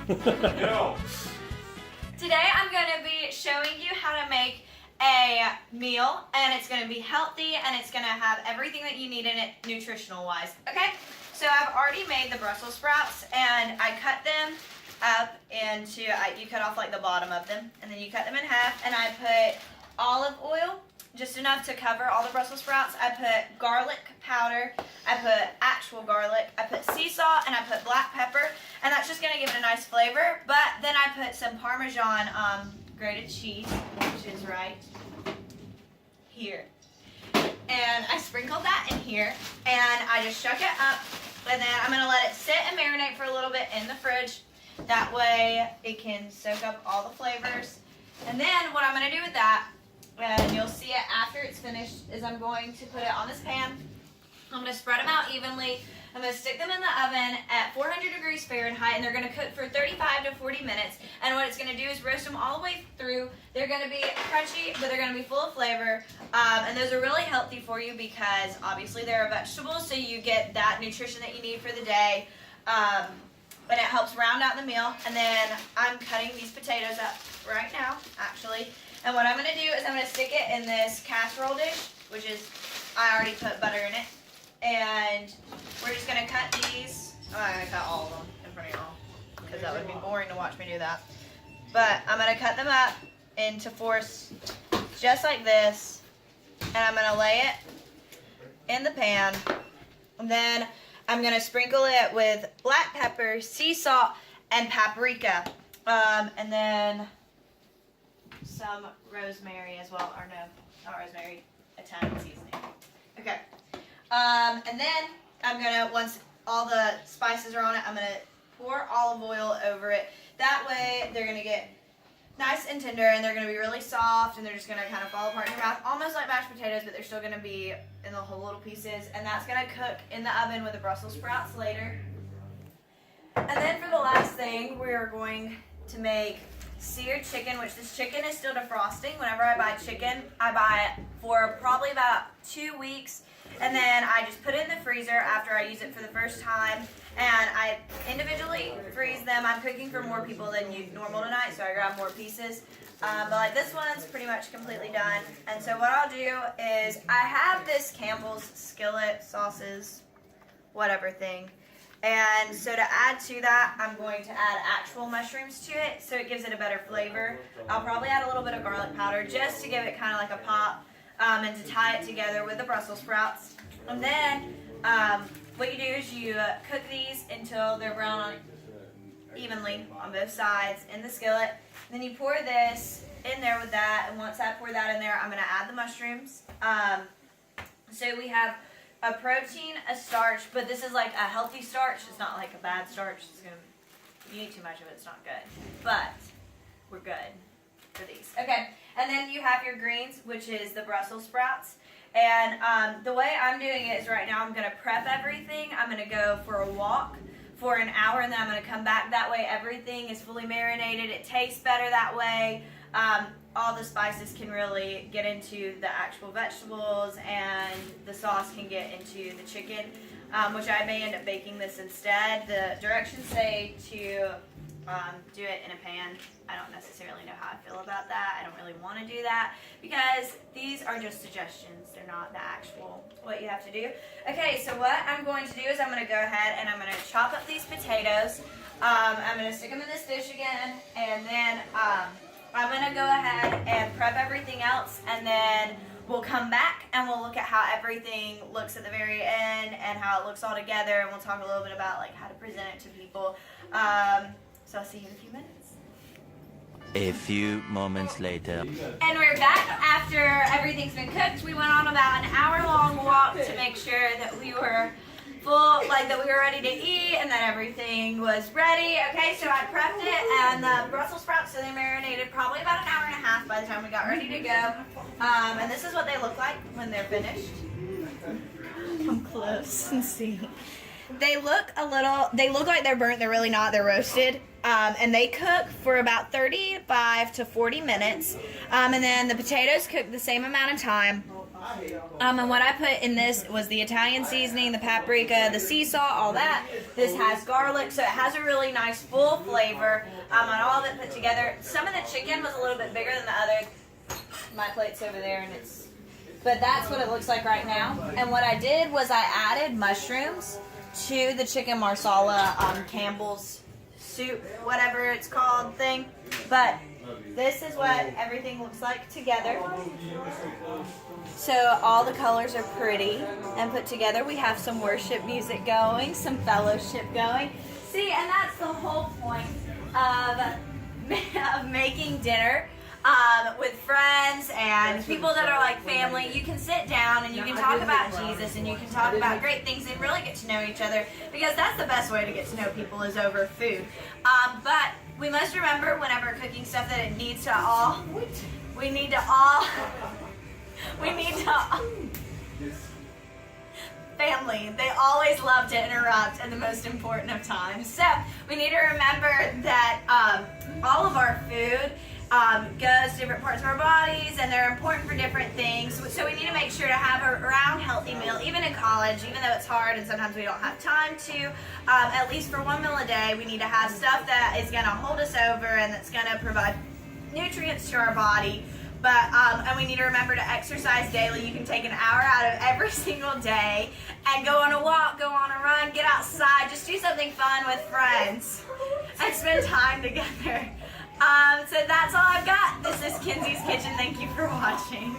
Today I'm going to be showing you how to make a meal, and it's going to be healthy, and it's going to have everything that you need in it nutritional wise. Okay, so I've already made the Brussels sprouts, and I cut them up into, you cut off like the bottom of them, and then you cut them in half, and I put olive oil, just enough to cover all the Brussels sprouts. I put garlic powder, I put actual garlic, I put sea salt, and I put black pepper, and that's just going to give it a nice flavor. But then I put some Parmesan grated cheese, which is right here. And I sprinkled that in here, and I just shook it up, and then I'm going to let it sit and marinate for a little bit in the fridge. That way it can soak up all the flavors. And then what I'm going to do with that, and you'll see it after it's finished, is I'm going to put it on this pan. I'm going to spread them out evenly. I'm going to stick them in the oven at 400 degrees Fahrenheit, and they're going to cook for 35 to 40 minutes. And what it's going to do is roast them all the way through. They're going to be crunchy, but they're going to be full of flavor. And those are really healthy for you because obviously they're a vegetable, so you get that nutrition that you need for the day. But it helps round out the meal. And then I'm cutting these potatoes up right now, actually. And what I'm going to do is I'm going to stick it in this casserole dish, which is, I already put butter in it. And we're just going to cut these. Oh, I'm going to cut all of them in front of y'all, because that would be boring to watch me do that. But I'm going to cut them up into fourths, just like this. And I'm going to lay it in the pan. And then I'm going to sprinkle it with black pepper, sea salt, and paprika. And then some rosemary as well, or no, not rosemary, Italian seasoning. Okay. And then I'm gonna, once all the spices are on it, I'm gonna pour olive oil over it. That way they're gonna get nice and tender, and they're gonna be really soft, and they're just gonna kind of fall apart in your mouth, almost like mashed potatoes, but they're still gonna be in the whole little pieces. And that's gonna cook in the oven with the Brussels sprouts later. And then for the last thing, we are going to make seared chicken, which this chicken is still defrosting. Whenever I buy chicken, I buy it for probably about 2 weeks, and then I just put it in the freezer after I use it for the first time, and I individually freeze them. I'm cooking for more people than normal tonight, so I grab more pieces. But like this one's pretty much completely done. And so what I'll do is I have this Campbell's skillet sauces, whatever thing. And so to add to that, I'm going to add actual mushrooms to it, so it gives it a better flavor. I'll probably add a little bit of garlic powder just to give it kind of like a pop, and to tie it together with the Brussels sprouts. And then what you do is you cook these until they're brown evenly on both sides in the skillet. Then you pour this in there with that, and once I pour that in there, I'm going to add the mushrooms. So we have a protein, a starch, but this is like a healthy starch. It's not like a bad starch. It's gonna, if you eat too much of it, it's not good. But we're good for these. Okay, and then you have your greens, which is the Brussels sprouts. And the way I'm doing it is right now I'm gonna prep everything. I'm gonna go for a walk for an hour, and then I'm gonna come back. That way everything is fully marinated. It tastes better that way. All the spices can really get into the actual vegetables, and the sauce can get into the chicken, which I may end up baking this instead. The directions say to do it in a pan. I don't necessarily know how I feel about that. I don't really want to do that because these are just suggestions. They're not the actual what you have to do. Okay, so what I'm going to do is I'm going to go ahead and I'm going to chop up these potatoes. I'm going to stick them in this dish again, and then I'm going to go ahead and prep everything else, and then we'll come back and we'll look at how everything looks at the very end and how it looks all together, and we'll talk a little bit about like how to present it to people. So I'll see you in a few minutes. A few moments later. And we're back after everything's been cooked. We went on about an hour-long walk to make sure that we were full, like that we were ready to eat and that everything was ready. Okay, so I prepped it, and the Brussels sprouts, so they marinated probably about an hour and a half by the time we got ready to go. And this is what they look like when they're finished. Come close and see. They look like they're burnt. They're really not. They're roasted. And they cook for about 35 to 40 minutes. And then the potatoes cook the same amount of time. And what I put in this was the Italian seasoning, the paprika, the sea salt, all that. This has garlic, so it has a really nice full flavor on all of it put together. Some of the chicken was a little bit bigger than the others. My plate's over there, and but that's what it looks like right now. And what I did was I added mushrooms to the chicken marsala, Campbell's soup, whatever it's called thing. But this is what everything looks like together. So all the colors are pretty and put together. We have some worship music going, some fellowship going. See, and that's the whole point of making dinner with friends and people that are like family. You can sit down and you can talk about Jesus and you can talk about great things and really get to know each other, because that's the best way to get to know people is over food. But we must remember whenever cooking stuff that it needs to all, family, they always love to interrupt at the most important of times. So we need to remember that all of our food goes to different parts of our bodies, and they're important for different things. So we need to make sure to have a round healthy meal, even in college, even though it's hard and sometimes we don't have time to. At least for one meal a day, we need to have stuff that is going to hold us over and that's going to provide nutrients to our body. But and we need to remember to exercise daily. You can take an hour out of every single day and go on a walk, go on a run, get outside, just do something fun with friends and spend time together. So that's all I've got. This is Kenzie's Kitchen. Thank you for watching.